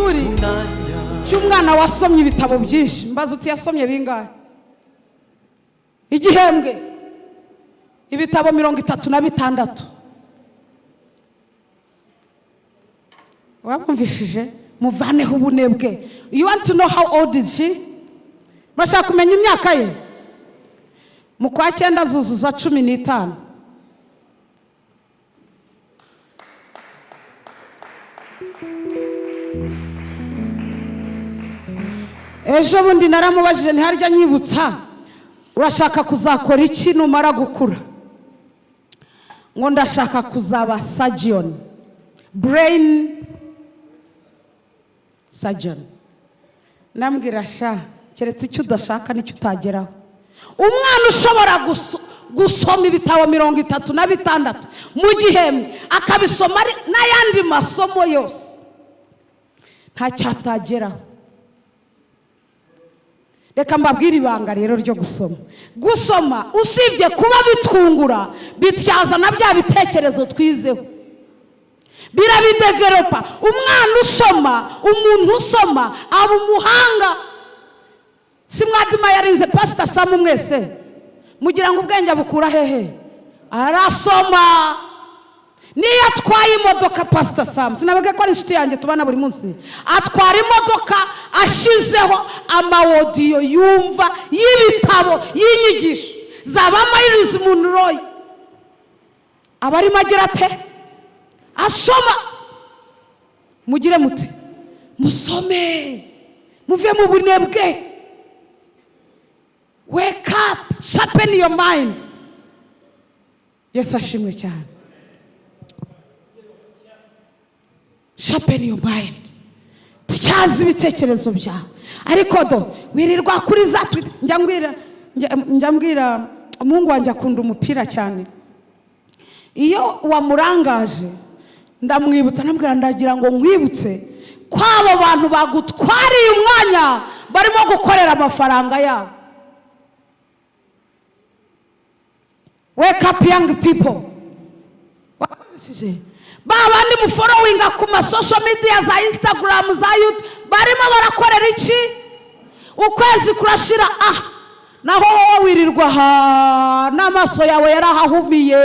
cy'ishuri cy'umwana wasomye ibitabo byinshi. Mbaza uti yasomye bingahe? Igihembwe ibitabo 36. Wabumvishije? Muvaneho ubunebwe. You want to know how old is she? Bashaka kumenya imyaka ye? Mu kwa 9 azuzuza 15. Ejo bundi naramubajije ntiharya nyibutsa urashaka kuzakora iki numara gukura? Ngo ndashaka kuzaba surgeon, brain surgeon. Nambwira sha keretse icyo udashaka nicyo utageraho. Umwana ushobora gusoma ibitabo 36 mu gihembwe akabisoma n'ayandi masomo yose nta cyatageraho. Reka mbabwire ibanga rero ryo gusoma. Gusoma usibye kuba bitwungura, bityaza na bya bitekerezo twizeho, birabidevelopa. Umwana usoma, umuntu usoma aba umuhanga. Si mwadima yarinze Pastor Sam mwese mugira ngo ubwenge bukura hehe? Arasoma. Niyo atwaye imodoka Pastor Sam, sinabaga ko ari inshuti yanjye tubana buri munsi, atwara imodoka ashizeho amawodiyo yumva y'ibitabo y'inyigisho zaba Miles Monroe. Abari magira ate? Asoma. Mugire mute? Musome. Muve mu bunebwe. Wake up, sharpen your mind. Yesu ashimwe cyane. Sharpen your mind. Tyaza ibitekerezo byawe. Ariko do wirirwa kuri za Twitter. Njambwira Mungu wanjye akunda umupira cyane. Iyo wamurangaje ndamwibutsa nambwira ndagira ngo nkwibutse kwabo bantu bagutwariye umwanya barimo gukorera amafaranga yabo. Wake up young people. Babandi mu followinga ku ma social media za Instagram za YouTube barimo barakorera iki? Ukwezi kurashira naho wowe wirirwa n'amaso yawe yarahahumiye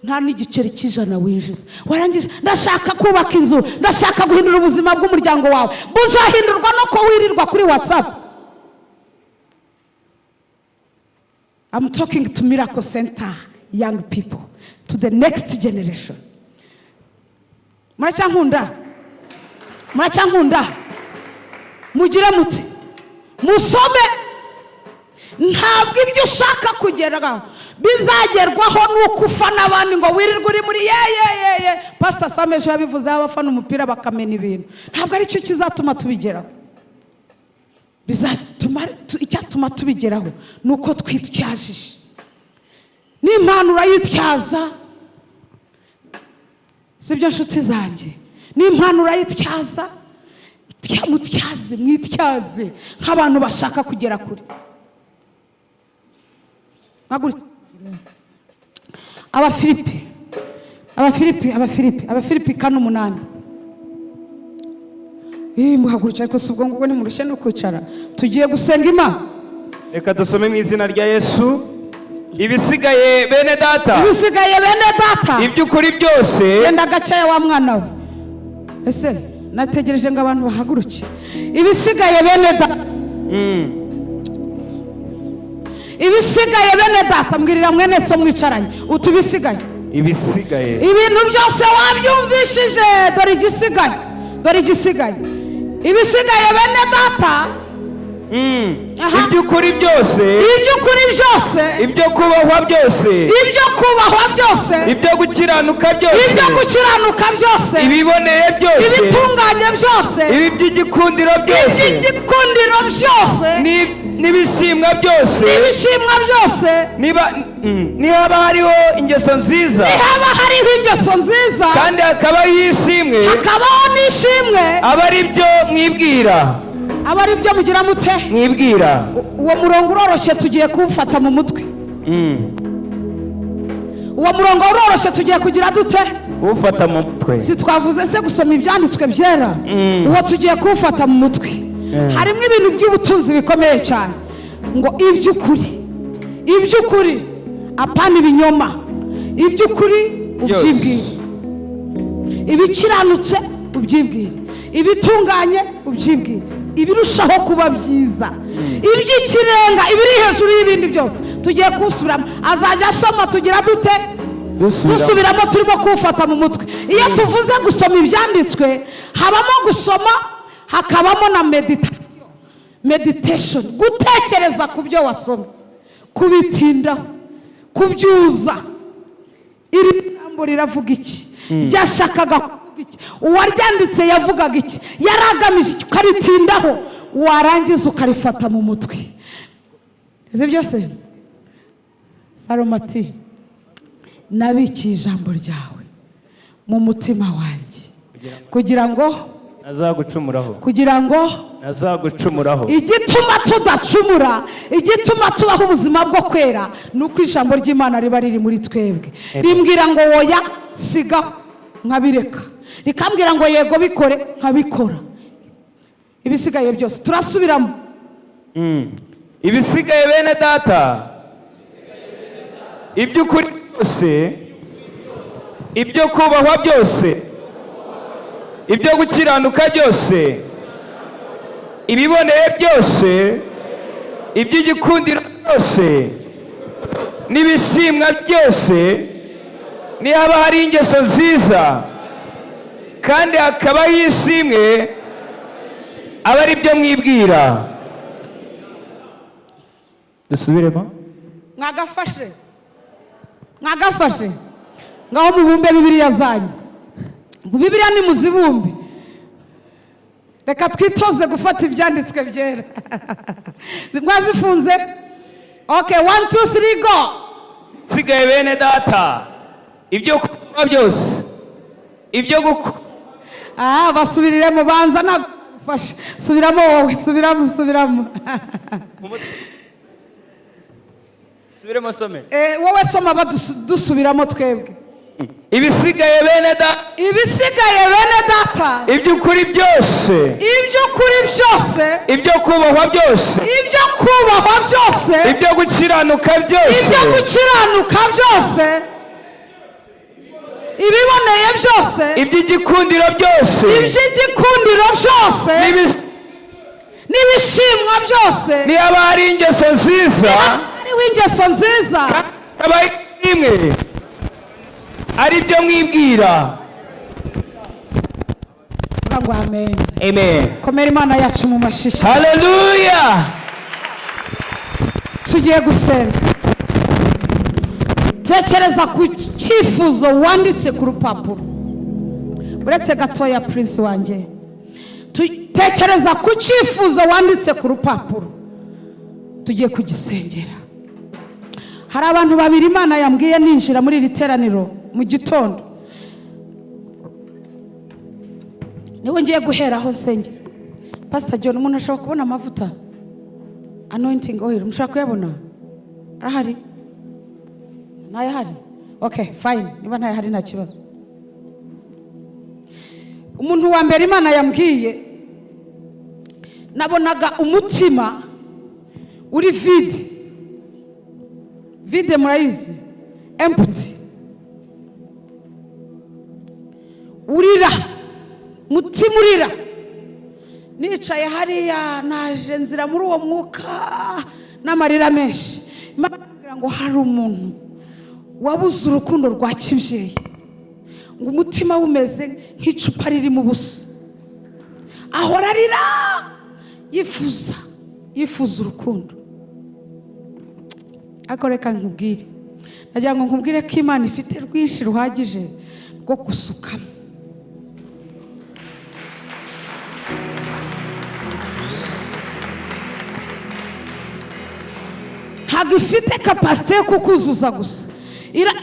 nta n'igiceri cy'ijana winjiza. Warangije ndashaka kubaka inzu, ndashaka guhindura ubuzima bw'umuryango wawe. Buzahindurwa no ko wirirwa kuri WhatsApp. I'm talking to Miracle Center young people, to the next generation. Muracankunda mugire muti musome. Ntabwo ibyo ushaka kugeraho bizagerwaho nuko ufana abandi ngo wirirwe uri muri ye. Pastor Sam ejo yabivuze abafana umupira bakamena ibintu. Ntabwo ari cyo kizatuma tubigeraho. Icyatuma tubigeraho nuko twityajije. N'impano urayityaza. Sibyo nshuti zanjye? N'impano urayityaza. Mwityaze nk'abantu bashaka kugera kure. Abafilipi 4:8. Muhagurukira ariko subwo ngo ni murushe no kwicara. Tugiye gusenga Imana. Reka dusome mu izina rya Yesu. Ibisigaye bene data. Iby'ukuri byose. Yenda gacaye wa mwana we. Ese nategereje ngo abantu bahaguruke. Ibisigaye bene data. Ibisigaye bene data mbwirira mwene so mwicaranye. Utubisigaye. Ibisigaye. Ibintu byose wabyumvishije dore igisigaye. Ibisigaye bene data. Iby'ukuri byose. Ibyo kubahwa byose. Ibyo gukiranuka byose. Ibiboneye byose. Ibitunganye byose. Iby'igikundiro byose. N'ibishimwa byose. Niba hariho ingeso nziza. Kandi hakabaho n'ishimwe. Aba ari byo mwibwira. Abari byo mugira mute? Mwibwira. Uwo murongo uroroshye tugiye kuwufata mu mutwe. Uwo murongo uroroshye tugiye kugira dute? kuwufata mu mutwe. Si twavuze se gusoma ibyanditswe byera? Uwo tugiye kuwufata mu mutwe. Harimo ibintu by'ubutunzi bikomeye cyane, ngo iby'ukuri apana ibinyoma, iby'ukuri ubyibwire, ibikiranutse ubyibwire, ibitunganye ubyibwire, ibirushaho kuba byiza, iby'ikirenga, ibiri hejuru y'ibindi byose tugiye kuwusubiramo. Azajya asoma tugira dute? Dusubiramo, turimo kuwufata mu mutwe. Iyo tuvuze gusoma ibyanditswe, habamo gusoma, hakabamo na meditation, gutekereza ku byo wasomye, kubitindaho, kubyuza. Iri jambo riravuga iki? Ryashakaga kuvuga iki? Uwaryanditse yavugaga iki? Yaragamije iki? Ukaritindaho, warangiza ukarifata mu mutwe. Izi byose Salomo ati, nabikiye ijambo ryawe mu mutima wanjye kugira ngo nazagucumuraho. Igituma tudacumura, igituma tubaho ubuzima bwo kwera, nuko ijambo ry'Imana riba riri muri twebwe. Rimbwira ngo woya sigaho, nkabireka. Rikambwira ngo yego bikore, nkabikora. Ibisigaye byose turasubiramo. Ibisigaye bene data, iby'ukuri byose, ibyo kubahwa byose, ibyo gukiranuka byose, ibiboneye byose, iby'igikundiro byose, n'ibishimwa byose, nihaba hari ingeso nziza kandi hakaba yishimwe, aba ari byo mwibwira. Dusubiremo. Mwagafashe ngaho mubumbe Bibiliya zanyu. Bibiliya ni muzibumbe. Reka twitoze gufata ibyanditswe byera. Mwazifunze? Okay, 1 2 3 go. Sigaye bene data, ibyo kuba byose, ibyo basubiriremo, banza nagufashe. Subiramo wowe, subiramo. Subiremo some. Wowe soma dusubiramo twebwe. Ibisigaye bene data, iby'ukuri byose, ibyo kubahwa byose, ibyo gukiranuka byose, ibiboneye byose, iby'igikundiro byose, n'ibishimwa byose, nihaba hari ingeso nziza, hakaba imwe, ari byo mwibwira. Ngo amen. Amen. Komera Imana yacu mu mashyi. Hallelujah. Tugiye gusenga. Tekereza ku cyifuzo wanditse ku rupapuro. Uretse gatoya Prince wanjye. Tekereza ku cyifuzo wanditse ku rupapuro. Tugiye kugisengera. Hari abantu babiri Imana yambwiye ninjira muri iri teraniro mu gitondo. Niwe ngiye guheraho nsengera. Pastor John, umuntu ashobora kubona amavuta anointing oil, mushaka kuyabona? Arahari? Ntayahari? Okay, fine. Niba ntayahari nta kibazo. Umuntu wa mbere Imana yambwiye, nabonaga umutima uri vide murayizi, empty, urira, mutima urira. Nicaye hariya naje nzira muri uwo mwuka n'amarira menshi. Imana imbwira ngo hari umuntu wabuze urukundo rwa kibyeyi, ngo umutima umeze nk'icupa ririmo ubusa, ahora arira, yifuza urukundo. Ariko reka nkubwire, nagira ngo nkubwire ko Imana ifite rwinshi ruhagije rwo gusukamo. Ntabwo ifite kapasite yo kukuzuza gusa,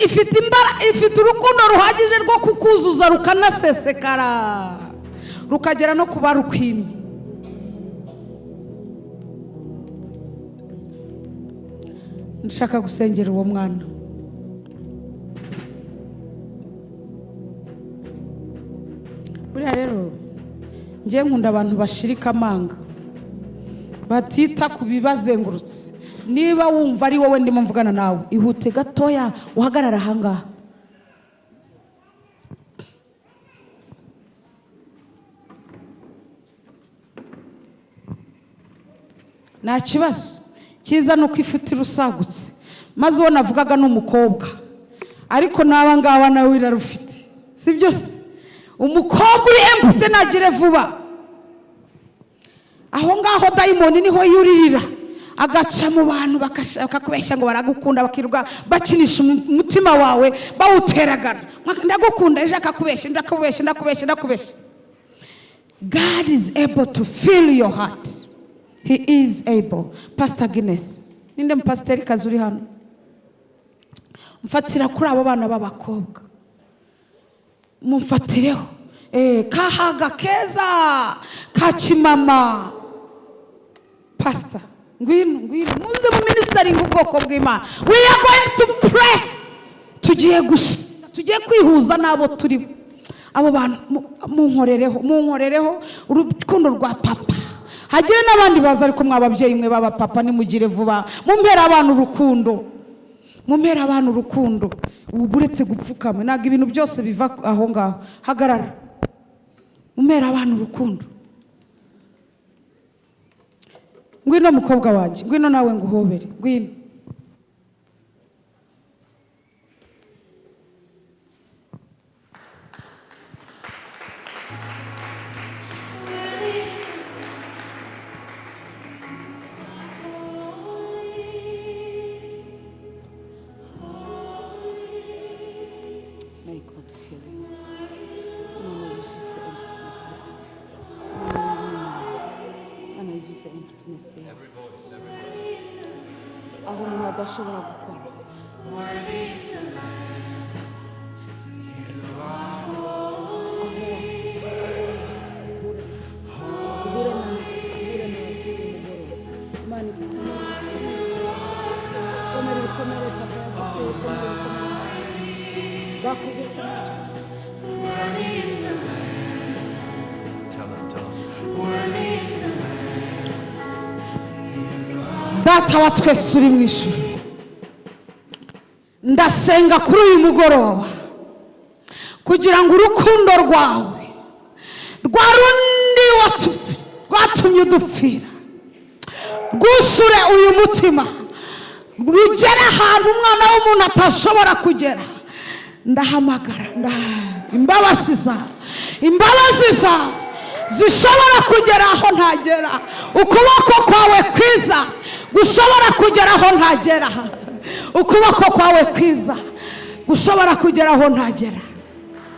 ifite urukundo ruhagije rwo kukuzuza rukanasesekara rukagera no kuba rukwimye. Nshaka gusengera uwo mwana. ngiye nkunda abantu bashirika amanga batita ku bibazengurutse. Niba wumva ari wowe ndimo mvugana nawe, ihute gatoya uhagarara ahangaha. Nta kibazo cyiza nuko ifite rusagutse, maze uwo navugaga n'umukobwa, ariko naba ngaba nawe wirarufite, si byose. Umukobwa uri empute nagire vuba. Aho ngaho dayimoni niho yuririra, agaca mu bantu bakakubeshya ngo baragukunda, bakirwa bakinisha umutima wawe bawuteragana. Ndagukunda, ejo akakubeshya, ndakubeshya. God is able to fill your heart. He is able. Pastor Guinness, ninde mpasteri kazuri hano? Mfatira kuri abo bana b'abakobwa, mumfatireho. Kahaga keza kachimama. Pastor, ngwino muze mu ministering ubwoko bw'Imana. We are going to pray. Tugiye kwihuza nabo turi abo bantu. Munkorereho urukundo rwa papa. Hagire n'abandi baza, ariko mwababyeyi mwe baba papa nimugire vuba. Mumpera abantu urukundo. Uburetse gupfukama naga ibintu byose biva aho ngaho. Hagarara. Mumpera abantu urukundo. Ngwino mukobwa wanje, ngwino nawe nguhobere, ngwino. Aho umuntu adashobora gukora. Data wa twese uri mu ijuru, ndasenga kuri uyu mugoroba kugira ngo urukundo rwawe rwa rundi rwatumye udupfira rwusure uyu mutima, rugere ahantu umwana w'umuntu atashobora kugera. Ndahamagara imbabazi zawe zishobora kugera aho ntagera. Ukuboko kwawe kwiza gushobora kugera aho ntagera. Ukuboko kwawe kwiza gushobora kugera aho ntagera.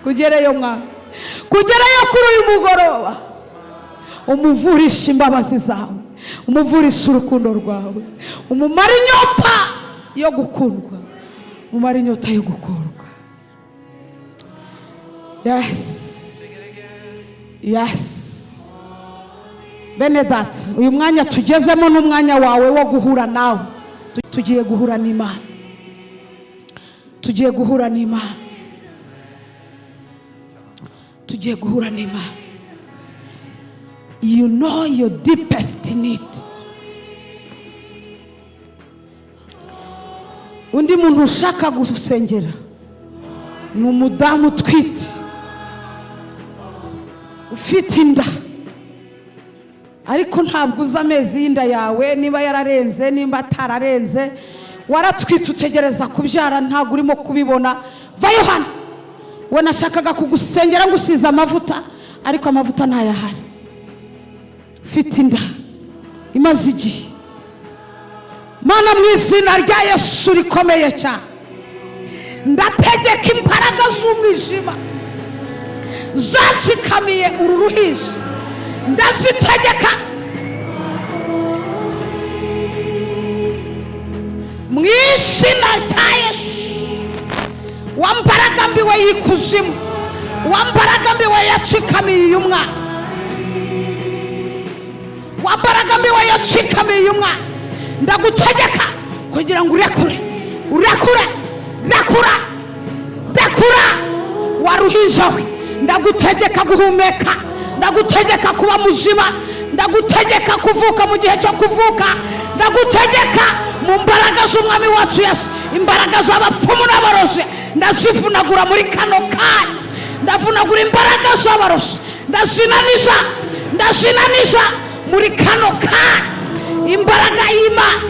Kugereyo mwana, kugereyo kuri uyu mugoroba. Umuvurisha imbabazi zawe, umuvurisha urukundo rwawe, umumara inyota yo gukundwa, umumara inyota yo gukundwa. Yes. Bene data, uyu mwanya tugezemo n'umwanya wawe wo guhura nawe. Tugiye guhura n'Imana. Tugiye guhura n'Imana. You know your deepest need. Undi muntu ushaka gusengera ni umudamu utwite, ufite inda, ariko ntabwo uzi amezi y'inda yawe, niba yararenze nimba atararenze. Waratwite utegereza kubyara, ntabwo urimo kubibona. Vayo hano. We nashakaga kugusengera ngusiza amavuta, ariko amavuta ntayahari. Ufite inda imaze igihe, Mana mu izina rya Yesu rikomeye cyane, ndategeka imbaraga z'umwijima zacikamiye uru ruhinja, ndazitegeka mu izina rya Yesu. Wambaraga mbiwe yikuzimu, wambaraga mbiwe yacikamiye uyu mwana, wambaraga mbiwe yacikamiye uyu mwana, ndagutegeka kugira ngo urekure waruhinja we. Ndagutegeka guhumeka, ndagutegeka kuba muzima, ndagutegeka kuvuka mu gihe cyo kuvuka, ndagutegeka mu mbaraga z'umwami wacu Yesu, imbaraga z'abapfumu n'abarozi ndazivunagura muri kano kanya, ndavunagura imbaraga z'abarozi, ndazinaniza muri kano kanya. Imbaraga y'Imana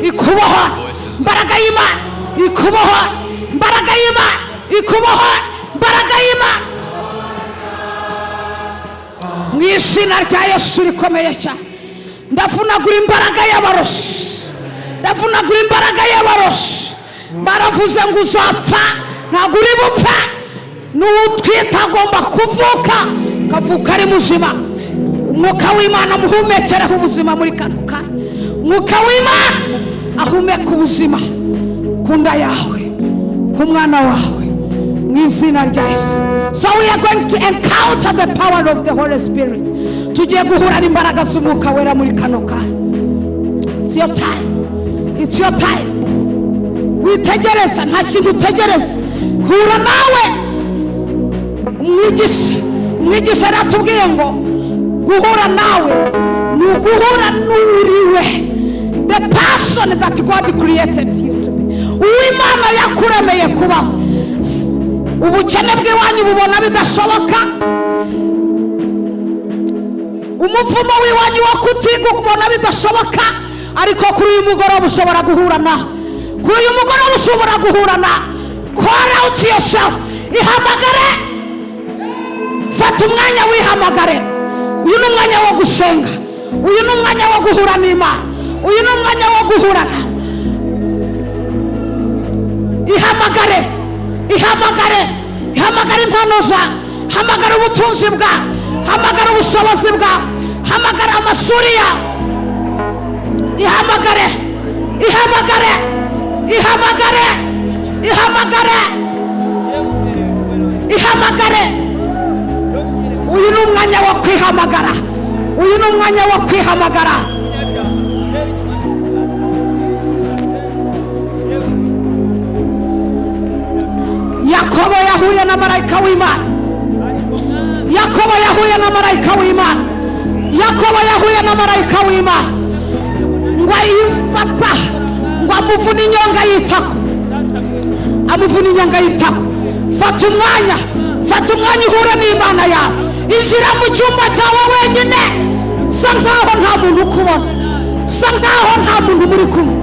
ikubohora, imbaraga y'Imana ikubohora, imbaraga y'Imana ikubohora, imbaraga y'Imana mu izina rya Yesu rikomeye cyane. Ndavunagura imbaraga y'abarozi, ndavunagura imbaraga y'abarozi. Baravuze ngo uzapfa, ntabwo uri bupfa, n'utwita agomba kuvuka, kavuka ari muzima. Umwuka w'Imana muhumekereho ubuzima muri kano kanya. Umwuka w'Imana ahumeka ubuzima ku nda yawe, ku mwana wawe, mu izina rya Yesu. So we are going to encounter the power of the Holy Spirit. Tugiye guhura n'imbaraga z'Umwuka wera muri kano kanya. It's your time. It's your time. Witegereza, nta kintu utegereza. Hura nawe. Umwigisha aratubwiye ngo guhura nawe ni uguhura n'uriwe. The person that God created you to be. Uw'Imana yakuremeye kubaho. Ubukene bw'iwanyu bubona bidashoboka, umuvumo w'iwanyu wo kutiga kubona bidashoboka, ariko kuri uyu mugoroba ushobora guhura nawe. Kuri uyu mugoroba ushobora guhura nawe. Call out yourself. Ihamagare. Fata umwanya wihamagare. Uyu ni umwanya wo gusenga, uyu ni umwanya wo guhura n'Imana, uyu ni umwanya wo guhura nawe. Ihamagare, ihamagare, ihamagare impano zawe, hamagara ubutunzi bwawe, hamagara ubushobozi bwawe, hamagara amashuri yawe. Ihamagare, ihamagare, ihamagare, ihamagare, ihamagare. Uyu ni umwanya wo kwihamagara, uyu ni umwanya wo kwihamagara. Yakobo yahuye na marayika w'Imana, Yakobo yahuye na marayika w'Imana, Yakobo yahuye na marayika w'Imana ngo ayifata, ngo amuvune inyonga y'itako, amuvune inyonga y'itako. Fata umwanya, fata umwanya uhure n'Imana yawe. Injira mu cyumba cyawe wenyine, sa nkaho nta muntu ukubona, sa nkaho nta muntu muri kumwe.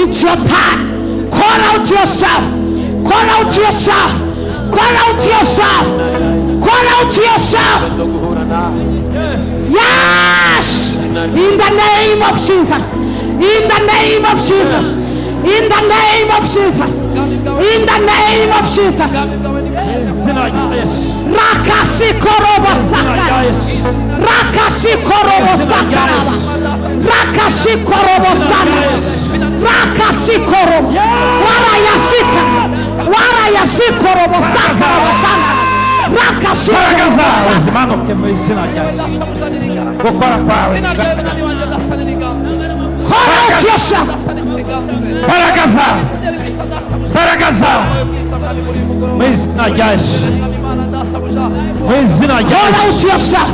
It's your time. Call out yourself, call out yourself, call out yourself, call out yourself. Yes, in the name of Jesus, in the name of Jesus, in the name of Jesus, in the name of Jesus. Rakasi korobo sakara, rakasi korobo sakara, rakasi korobo sana, rakasi korobo, wara yasika, wara yasikorobo sakara sana, rakasi korobo sana. Mano que me ensina a Gukora kwawe. Call out yourself. Baragaza, baragaza. Me ensina a me ensina a Call out yourself.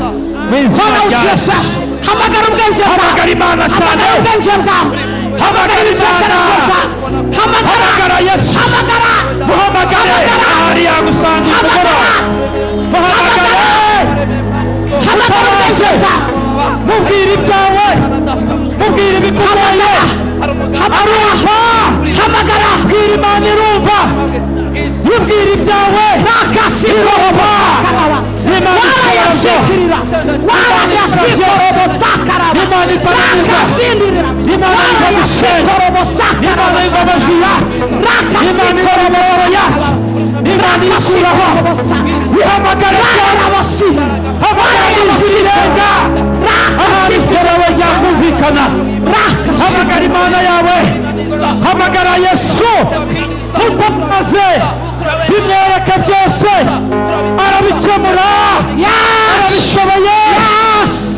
Call out yourself. Hamagara ubwenge bwawe. Hamagara Imana cyane. Hamagara ubwenge bwawe. Hamagara ibitekerezo byawe. Hamagara Yesu. Hamagara. Muhamagare. Ari yagusanga. Hamagara. Muhamagare. Hamagara ubwenge bwawe. Mubwire ibyawe. Mubwire ibikubaye. Hamagara. Hamagara. Bwira Imana irumva. Mubwire ibyawe. Rakasikorova. Warayashikirira. Warayashikorobo sakaraba. Rakasindirira. Warayashikorobo sakaraba. Rakasikorabo yacu. Rakasikorabo sakaraba. Ihamagara Warayabasi. Warayabasirenga. Aharikorabo yakumvikana. Hamagara Imana yawe. Hamagara Yesu. Mupamaze. Bimwereke byose. Arabikemura. Arabishoboye.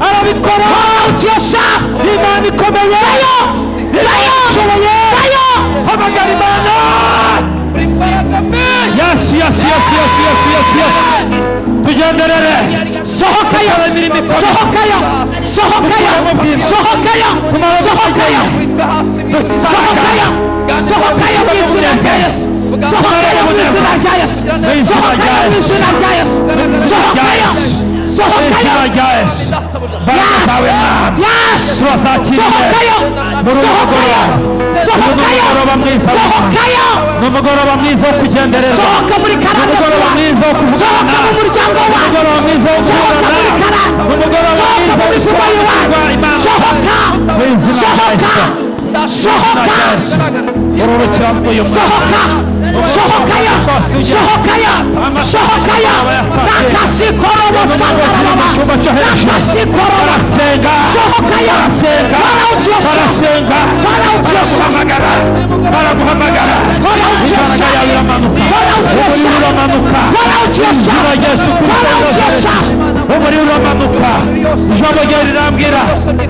Arabikora. Imana ikomeye. Irabishoboye. Hamagara Imana. Yes, yes. yes, yes, yes, yes, yes, yes. Tugenderere. sohokayo sohokayo sohokayo sohokayo sohokayo sohokayo sohokayo mu izina rya Yesu sohokayo mu izina rya Yesu sohokayo mu izina rya Yesu sohokayo sohokayo sohokayo sohokayo sohokayo n'umugoroba mwiza wo kugenderera sohoka muri karande n'umugoroba mwiza wo kuvugana sohoka mu muryango wawe n'umugoroba mwiza wo sohoka muri kuvugana karande n'umugoroba sohoka mu mwiza wo mifuka kuvugana yawe sohoka sohoka ururukira uyu sohoka sohokayo sohokayo sohokayo nakasikorobosanga nakasikorobosanga sohokayo barasenga baraguhamagara imbaraga yawe iramanuka umuriro uramanuka ijambo ryawe rirambwira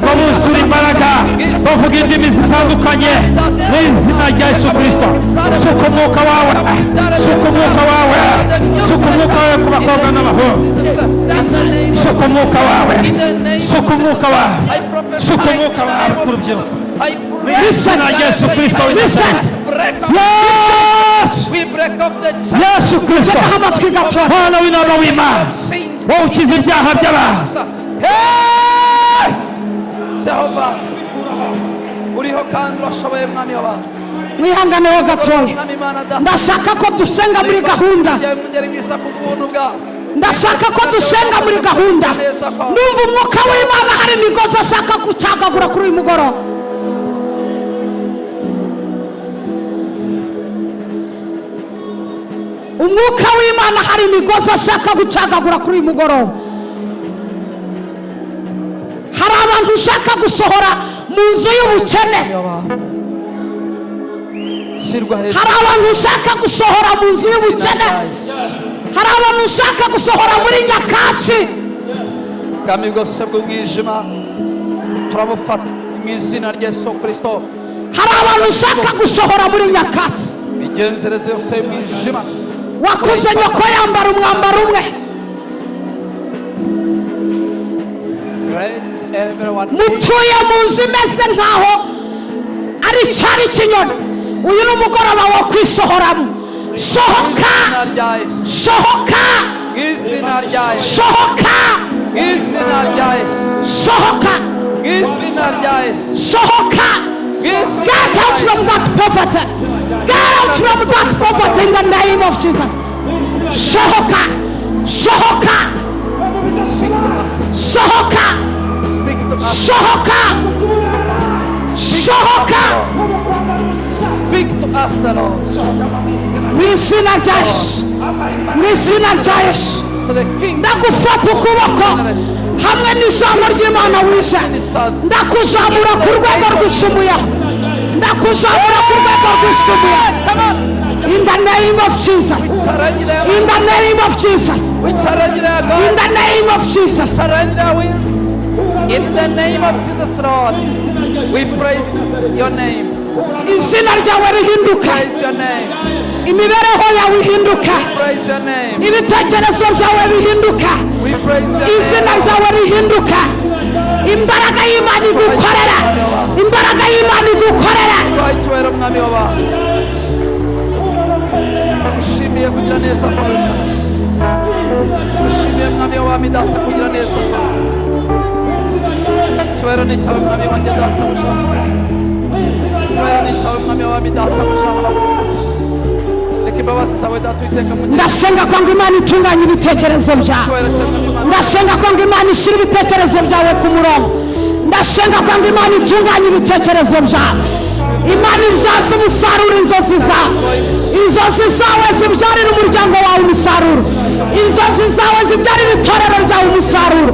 ngo busure imbaraga bavuga indimi zitandukanye mu izina rya Yesu Kristo suka umwuka wawe suka umwuka wawe suka umwuka wawe ku bakobwa n'abahungu suka umwuka wawe suka umwuka wawe suka umwuka wawe ku rubyiruko mu izina rya Yesu Kristo Yesu Kristo Mwana w'intama w'Imana wowe ukiza ibyaha by'abantu Jehova uriho kandi urashoboye mwami w'abantu mwihanganeho gatoya ndashaka ko dusenga muri gahunda ndashaka ko dusenga muri gahunda ndumva umwuka w'Imana hari imigozi ashaka gucagagura kuri uyu mugoroba umwuka w'Imana hari imigozi ashaka gucagagura kuri uyu mugoroba hari abantu ushaka gusohora mu nzu y'ubukene hari abantu ushaka gusohora mu nzu y'ubukene hari abantu ushaka gusohora muri nyakatsi bwami bwose bw'umwijima turabufata mu izina rya Yesu Kristo hari abantu ushaka gusohora muri nyakatsi imigenzereze yose y'umwijima wakuze nyoko yambara umwambaro umwe mutuye mu nzu imeze nkaho ari icyari kinyoni uyu ni umugoroba wo kwisohoramo sohoka sohoka sohoka sohoka sohoka get out from that poverty get out from that poverty in the name of Jesus sohoka sohoka sohoka sohoka sohoka Speak to us, the Lord. mu izina rya Yesu mu izina rya Yesu To the King. ndagufata ukuboko hamwe n'ijambo ry'Imana wishe ndakuzamura ku rwego rwisumuye ndakuzamura ku rwego rwisumuye in the name of Jesus in the name of Jesus in the name of Jesus In the name of Jesus, Lord, we praise your name. izina ryawe rihinduka Praise your name. imibereho yawe ihinduka Praise your name. ibitekerezo byawe bihinduka We praise your izina name. ryawe rihinduka imbaraga y'Imana igukorera imbaraga y'Imana igukorera Icyubahiro mwami w'abantu. Tugushimiye kugira neza kwawe. Tugushimiye mwami w'abami data kugira neza kwawe. Icyubahiro ni cyawe mwami wanjye data bushaka. Icyubahiro ni cyawe mwami w'abami data bushaka. Reka imbabazi zawe data uiteka mu ndasenga kwa ngo Imana itunganye ibitekerezo byawe Icyubahiro cyawe mwami Imana. ndasenga kwa ngo Imana ishyire ibitekerezo byawe ku murongo ndasenga kwa ngo Imana itunganye ibitekerezo byawe Imana ibyaza umusaruro inzozi zawe inzozi zawe zibyarira umuryango wawe umusaruro inzozi zawe zibyarira itorero ryawe umusaruro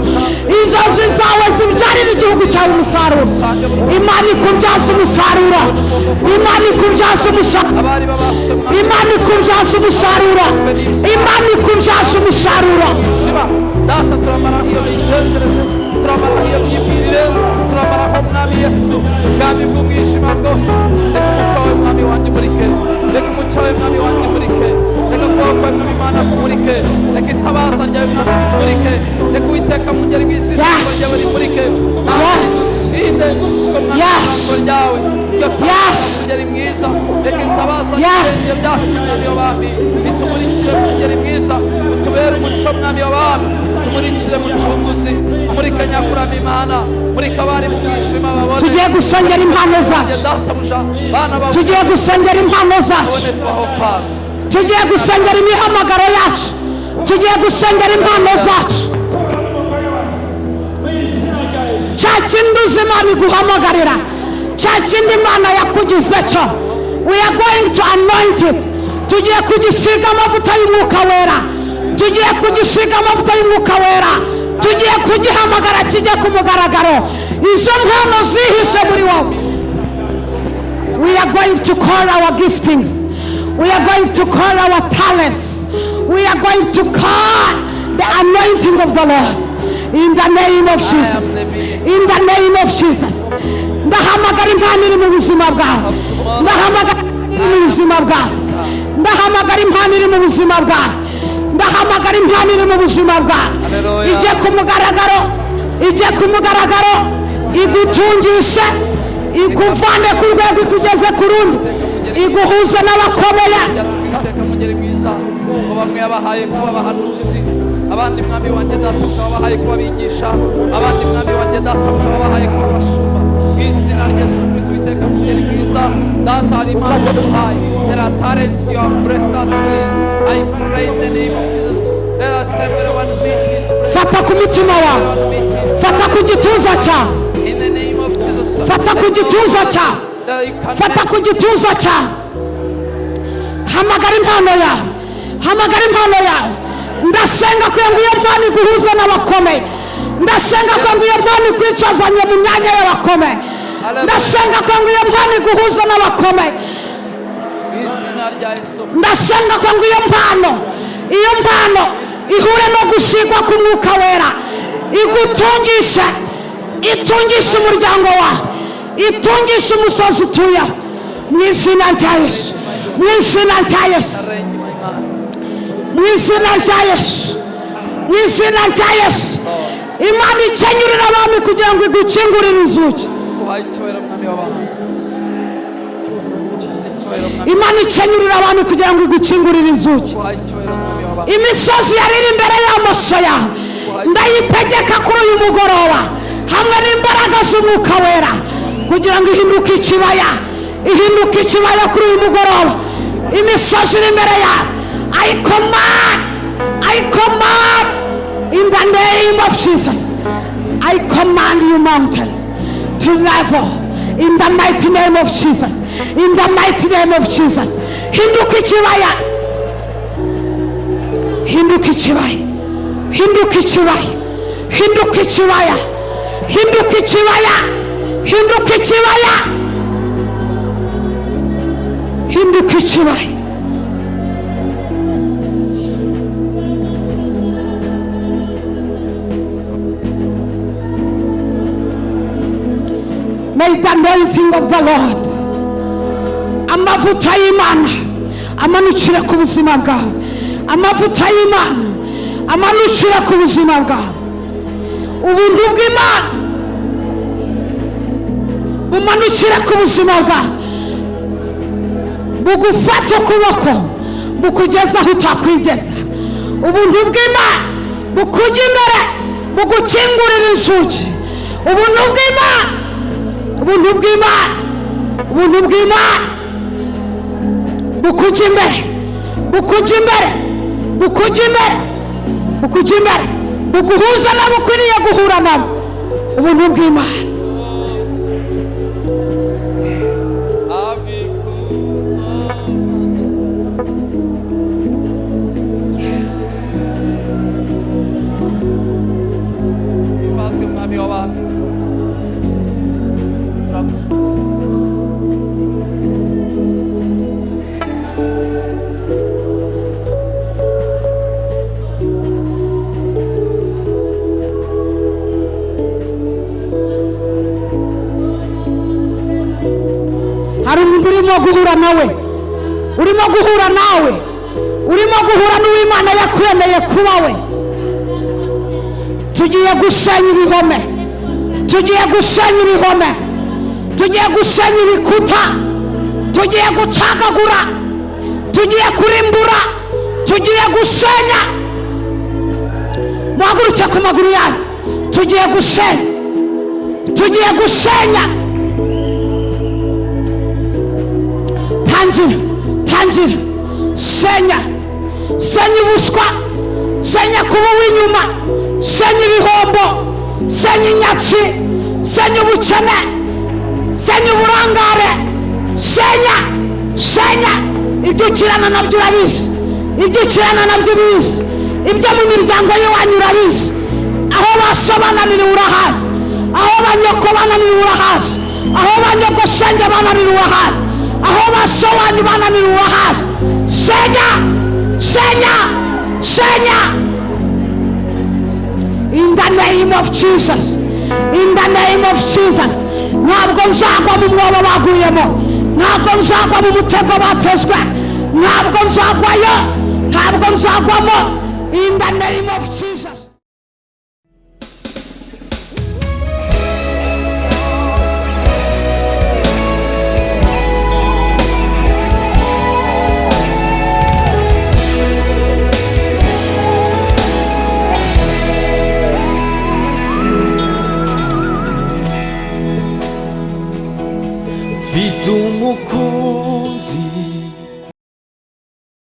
inzozi zawe zibyarira igihugu cyawe umusaruro Imana ikubyaza umusaruro Imana ikubyaza umusaruro Abari babaswe mwami. Imana ikubyaza umusaruro Imana ikubyaza umusaruro Shima, data turamara hiyo migenzereze, turamara hiyo myibwirire, turamara ho mwami Yesu, bwami bw'umwijima bwose. Reka umuco wawe mwami wanjye umurike, reka umuco wawe mwami wanjye umurike, reka kuboko kwawe mwami Ngeri mwiza reka itabaza ibirenge byacu mwami w'abami bitumurikire mu ngeri mwiza utubere umuco mwami w'abami tumurikire mucunguzi murika nyakurama Imana murika abari mu mwijima babone tugiye gusengera impano zacu tugiye gusengera impano zacu tugiye gusengera imihamagaro yacu tugiye gusengera impano zacu cya kindi uzi Imana iguhamagarira cya kindi Imana yakugize cyo we are going to anoint it tugiye kugisiga amavuta y'umwuka wera tugiye kugisiga amavuta y'umwuka wera tugiye kugihamagara kijye ku mugaragaro izo mpano zihishe muri wowe we are going to call our giftings we are going to call our talents we are going to call the anointing of the Lord in the name of Jesus in the name of Jesus ndahamagara impano iri mu buzima bwawe ndahamagara impano iri mu buzima bwawe ndahamagara impano iri mu buzima bwawe ndahamagara impano iri mu buzima bwawe ijye ku mugaragaro ijye ku mugaragaro igutungishe ikuvane ku rwego ikugeze ku rundi iguhuze n'abakomeye bamwe yabahaye kuba abahanuzi abandi mwami wanjye data babahaye kuba bigisha abandi mwami wanjye data babahaye kuba abashumba izina rya Yesu Kristo iteka mu ngeri mwiza data hari impano yaduhaye there are talents you have blessed us with I pray in the name of Jesus let us everyone meet his presence fata ku mutima wawe fata ku gituza cyawe in the name of Jesus fata ku gituza cyawe fata ku gituza cyawe hamagara impano yawe hamagara impano yawe ndasenga kugira ngo iyo mpano iguhuze n'abakomeye ndasenga kugira ngo iyo mpano ikwicazanye mu myanya y'abakomeye ndasenga kugira ngo iyo mpano iguhuze n'abakomeye ndasenga kugira ngo iyo mpano ihure no gusigwa k'umwuka wera igutungishe itungishe umuryango wawe itungishe umusozi utuyeho mu izina rya Yesu mu izina rya Yesu mu izina rya Yesu mu izina rya Yesu Imana ikenyurira abami kugira ngo igukingurire inzugi Imana ikenyurira abami kugira ngo igukingurire inzugi imisozi yariri imbere y'amaso yawe ndayitegeka kuri uyu mugoroba hamwe n'imbaraga z'umwuka wera kugira ngo ihinduke ikibaya kuri uyu mugoroba imisozi iri imbere yawe I command in the name of Jesus I command you mountains to level in the mighty name of Jesus in the mighty name of Jesus hinduka ikibaya hinduka ikibaya hinduka ikibaya hinduka ikibaya hinduka ikibaya hinduka ikibaya hinduka ikibaya May the anointing of the Lord amavuta y'Imana amanukire ku buzima bwawe amavuta y'Imana amanukire ku buzima bwawe ubuntu bw'Imana bumanukire ku buzima bwawe bugufate ukuboko bukugeza aho utakwigeza ubuntu bw'Imana bukujya imbere bugukingurira inzugi ubuntu bw'Imana ubuntu bw'Imana ubuntu bw'Imana bukujya imbere bukujya imbere bukujya imbere bukujya imbere buguhuza nabo ukwiriye guhura nabo ubuntu bw'Imana hari umuntu urimo guhura nawe urimo guhura nawe urimo guhura n'uw'Imana yakuremeye kuba we tugiye gusenya ibihome tugiye gusenya ibihome tugiye gusenya ibikuta, tugiye gucagagura, tugiye kurimbura, tugiye gusenya. Muhaguruke ku maguru yanyu, tugiye gusenya, tugiye gusenya. Tangira, tangira, senya, senya ubuswa, senya kuba w'inyuma, senya ibihombo, senya inyatsi, senya ubukene, senya uburangare, senya, senya. Ibyo ukirana nabyo urabizi, ibyo ukirana nabyo ubizi, ibyo mu miryango y'iwanyu urabizi. Aho baso bananiriwe urahazi, aho banyoko bananiriwe urahazi, aho banyogosenge bananiriwe urahazi, aho baso wanyu bananiriwe urahazi. Senya, senya, senya. In the name of Jesus, in the name of Jesus. Ntabwo nzagwa mu mwobo baguyemo, ntabwo nzagwa mu mutego batezwe, ntabwo nzagwayo, ntabwo nzagwamo. In the name of Jesus.